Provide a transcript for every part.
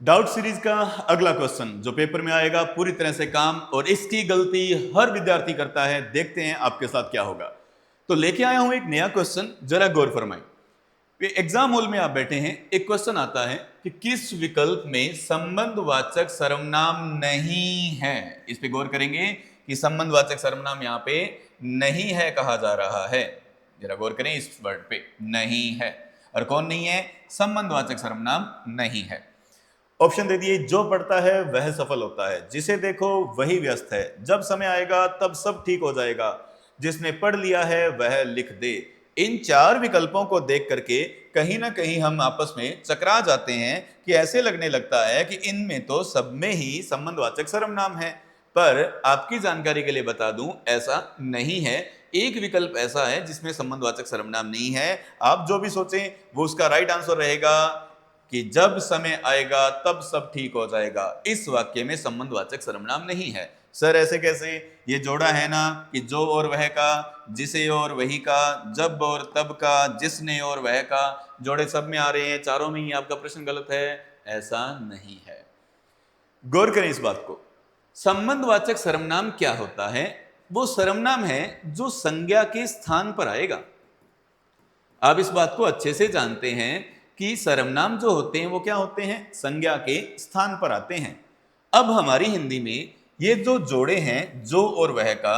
Doubt series का अगला question जो पेपर में आएगा पूरी तरह से काम और इसकी गलती हर विद्यार्थी करता है। देखते हैं आपके साथ क्या होगा। तो लेके आया हूं एक नया क्वेश्चन, जरा गौर फरमाइए। एग्जाम हॉल में आप बैठे हैं, एक क्वेश्चन आता है कि किस विकल्प में संबंधवाचक सर्वनाम नहीं है। इस पे गौर करेंगे कि संबंधवाचक सर्वनाम यहां पे नहीं है कहा जा रहा है। जरा गौर करें इस वर्ड पे, नहीं है। और कौन नहीं है? संबंधवाचक सर्वनाम नहीं है। ऑप्शन दे दिए, जो पढ़ता है वह सफल होता है, जिसे देखो वही व्यस्त है, जब समय आएगा तब सब ठीक हो जाएगा, जिसने पढ़ लिया है वह लिख दे। इन चार विकल्पों को देख करके कहीं ना कहीं हम आपस में चकरा जाते हैं कि ऐसे लगने लगता है कि इनमें तो सब में ही संबंधवाचक सर्वनाम है। पर आपकी जानकारी के लिए बता दूं, ऐसा नहीं है। एक विकल्प ऐसा है जिसमें संबंधवाचक सर्वनाम नहीं है। आप जो भी सोचें वो उसका राइट आंसर रहेगा कि जब समय आएगा तब सब ठीक हो जाएगा। इस वाक्य में संबंधवाचक सर्वनाम नहीं है। सर ऐसे कैसे? ये जोड़ा है ना कि जो और वह का, जिसे और वही का, जब और तब का, जिसने और वह का, जोड़े सब में आ रहे हैं, चारों में ही आपका प्रश्न गलत है। ऐसा नहीं है। गौर करें इस बात को। संबंधवाचक सर्वनाम क्या होता है? वो सर्वनाम है जो संज्ञा के स्थान पर आएगा। आप इस बात को अच्छे से जानते हैं कि सर्वनाम जो होते हैं वो क्या होते हैं? संज्ञा के स्थान पर आते हैं। अब हमारी हिंदी में ये जो जोड़े हैं, जो और वह का,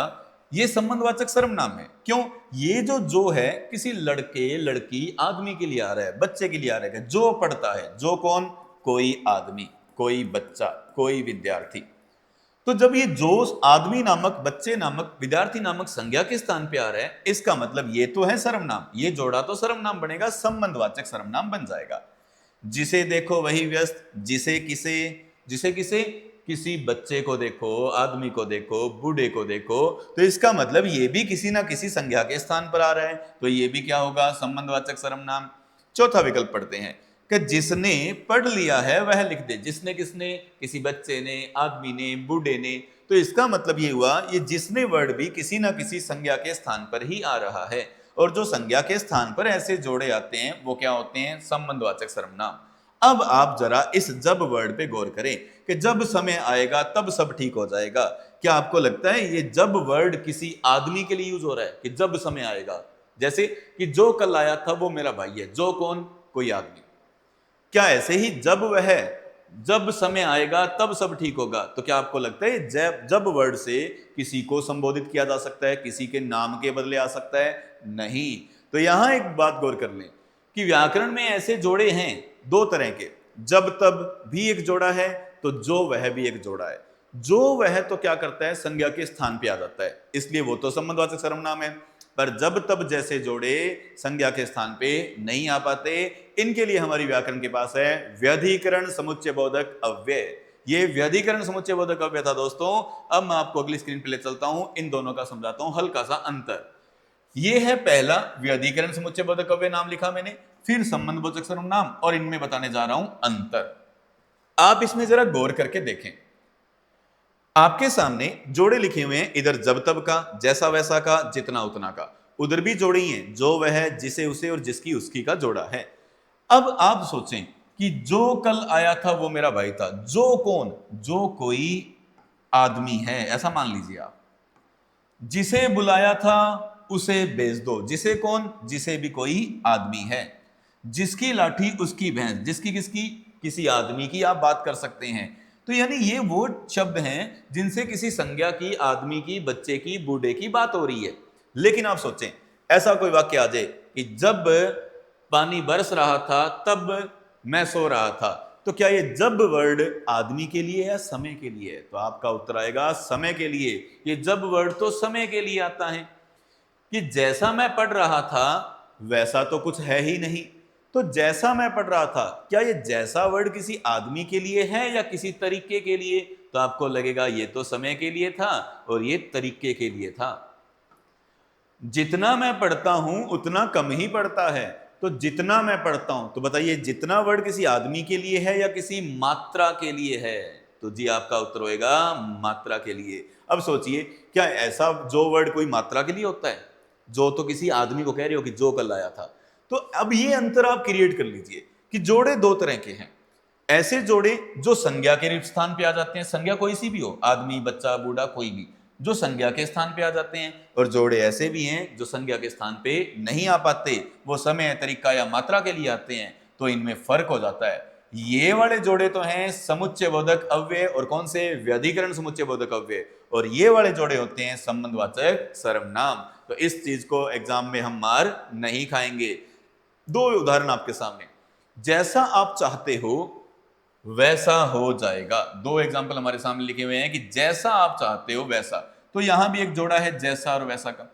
ये संबंधवाचक सर्वनाम है। क्यों? ये जो है किसी लड़के, लड़की, आदमी के लिए आ रहा है, बच्चे के लिए आ रहा है। जो पढ़ता है, जो कौन? कोई आदमी, कोई बच्चा, कोई विद्यार्थी। तो जब ये जो आदमी नामक, बच्चे नामक, विद्यार्थी नामक संज्ञा के स्थान पे आ रहा है, इसका मतलब ये तो है सर्वनाम। ये जोड़ा तो सर्वनाम बनेगा, संबंधवाचक सर्वनाम बन जाएगा। जिसे देखो वही व्यस्त, जिसे किसे, जिसे किसे, किसी बच्चे को देखो, आदमी को देखो, बूढ़े को देखो, तो इसका मतलब ये भी किसी ना किसी संज्ञा के स्थान पर आ रहा है। तो ये भी क्या होगा? संबंधवाचक सर्वनाम। चौथा विकल्प पढ़ते हैं कि जिसने पढ़ लिया है वह लिख दे। जिसने किसने? किसी बच्चे ने, आदमी ने, बूढ़े ने। तो इसका मतलब ये हुआ, ये जिसने वर्ड भी किसी ना किसी संज्ञा के स्थान पर ही आ रहा है। और जो संज्ञा के स्थान पर ऐसे जोड़े आते हैं वो क्या होते हैं? संबंधवाचक सर्वनाम। अब आप जरा इस जब वर्ड पे गौर करें कि जब समय आएगा तब सब ठीक हो जाएगा। क्या आपको लगता है ये जब वर्ड किसी आदमी के लिए यूज हो रहा है कि जब समय आएगा? जैसे कि जो कल आया था वो मेरा भाई है। जो कौन? कोई आदमी। क्या ऐसे ही जब वह, जब समय आएगा तब सब ठीक होगा? तो क्या आपको लगता है जब वर्ड से किसी को संबोधित किया जा सकता है, किसी के नाम के बदले आ सकता है? नहीं। तो यहां एक बात गौर कर लें कि व्याकरण में ऐसे जोड़े हैं दो तरह के। जब तब भी एक जोड़ा है, तो जो वह भी एक जोड़ा है। जो वह तो क्या करता है? संज्ञा के स्थान पे आ जाता है, इसलिए वो तो संबंधवाचक सर्वनाम है। पर जब तब जैसे जोड़े संज्ञा के स्थान पे नहीं आ पाते। इनके लिए हमारी व्याकरण के पास है व्यधिकरण समुच्चय बोधक अव्यय। ये व्यधिकरण समुच्चय बोधक अव्यय था दोस्तों। अब मैं आपको अगली स्क्रीन पे ले चलता हूं, इन दोनों का समझाता हूं हल्का सा अंतर। ये है पहला व्यधिकरण समुच्चय बोधक अव्यय, नाम लिखा मैंने, फिर संबंधवाचक सर्वनाम, और इनमें बताने जा रहा हूं अंतर। आप इसमें जरा गौर करके देखें। आपके सामने जोड़े लिखे हुए हैं, इधर जब तब का, जैसा वैसा का, जितना उतना का। उधर भी जोड़े ही हैं, जो वह, जिसे उसे और जिसकी उसकी का जोड़ा है। अब आप सोचें कि जो कल आया था वो मेरा भाई था। जो कौन? जो कोई आदमी है, ऐसा मान लीजिए आप। जिसे बुलाया था उसे भेज दो। जिसे कौन? जिसे भी कोई आदमी है। जिसकी लाठी उसकी भैंस। जिसकी किसकी? किसी आदमी की आप बात कर सकते हैं। तो यानी ये वो शब्द हैं जिनसे किसी संज्ञा की, आदमी की, बच्चे की, बूढ़े की बात हो रही है। लेकिन आप सोचें ऐसा कोई वाक्य आ जाए कि जब पानी बरस रहा था तब मैं सो रहा था। तो क्या ये जब वर्ड आदमी के लिए है या समय के लिए है? तो आपका उत्तर आएगा समय के लिए। ये जब वर्ड तो समय के लिए आता है कि जैसा मैं पढ़ रहा था वैसा तो कुछ है ही नहीं। तो जैसा मैं पढ़ रहा था, क्या ये जैसा वर्ड किसी आदमी के लिए है या किसी तरीके के लिए? तो आपको लगेगा ये तो समय के लिए था और ये तरीके के लिए था। जितना मैं पढ़ता हूं उतना कम ही पढ़ता है। तो जितना मैं पढ़ता हूं, तो बताइए जितना वर्ड किसी आदमी के लिए है या किसी मात्रा के लिए है? तो जी आपका उत्तर होएगा मात्रा के लिए। अब सोचिए, क्या ऐसा जो वर्ड कोई मात्रा के लिए होता है? जो तो किसी आदमी को कह रहे हो कि जो कल आया था। तो अब ये अंतर आप क्रिएट कर लीजिए कि जोड़े दो तरह के हैं। ऐसे जोड़े जो संज्ञा के स्थान पे आ जाते हैं, संज्ञा कोई सी भी हो, आदमी, बच्चा, बूढ़ा, कोई भी, जो संज्ञा के स्थान पे आ जाते हैं, और जोड़े ऐसे भी हैं जो संज्ञा के स्थान पे नहीं आ पाते, वो समय, तरीका या मात्रा के लिए आते हैं, तो इनमें फर्क हो जाता है। ये वाले जोड़े तो हैं समुच्चय बोधक अव्यय, और कौन से, व्यधिकरण समुच्चय बोधक अव्यय, और ये वाले जोड़े होते हैं संबंधवाचक सर्वनाम। तो इस चीज को एग्जाम में हम मार नहीं खाएंगे। दो उदाहरण आपके सामने, जैसा आप चाहते हो वैसा हो जाएगा। दो एग्जाम्पल हमारे सामने लिखे हुए हैं कि जैसा आप चाहते हो वैसा। तो यहां भी एक जोड़ा है जैसा और वैसा का।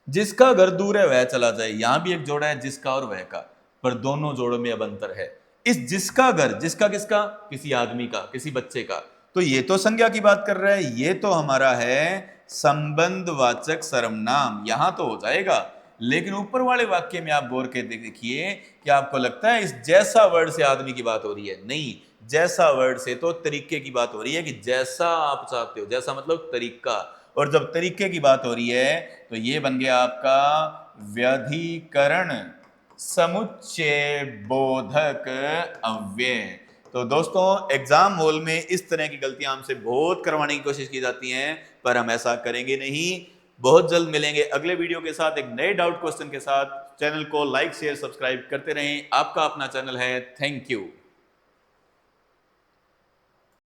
जिसका घर दूर है वह चला जाए, यहां भी एक जोड़ा है जिसका और वह का, पर दोनों जोड़ों में अब अंतर है। इस जिसका घर, जिसका किसका, किसी आदमी का, किसी बच्चे का, तो ये तो संज्ञा की बात कर रहा है, ये तो हमारा है संबंधवाचक सर्वनाम, यहां तो हो जाएगा। लेकिन ऊपर वाले वाक्य में आप गौर के देखिए कि आपको लगता है इस जैसा वर्ड से आदमी की बात हो रही है, नहीं, जैसा वर्ड से तो तरीके की बात हो रही है कि जैसा आप चाहते हो, जैसा मतलब तरीका, और जब तरीके की बात हो रही है तो ये बन गया आपका व्यधिकरण समुच्चय बोधक अव्यय। तो दोस्तों एग्जाम हॉल में इस तरह की गलतियां हमसे बहुत करवाने की कोशिश की जाती हैं, पर हम ऐसा करेंगे नहीं। बहुत जल्द मिलेंगे अगले वीडियो के साथ एक नए डाउट क्वेश्चन के साथ। चैनल को लाइक, शेयर, सब्सक्राइब करते रहें। आपका अपना चैनल है। Thank you.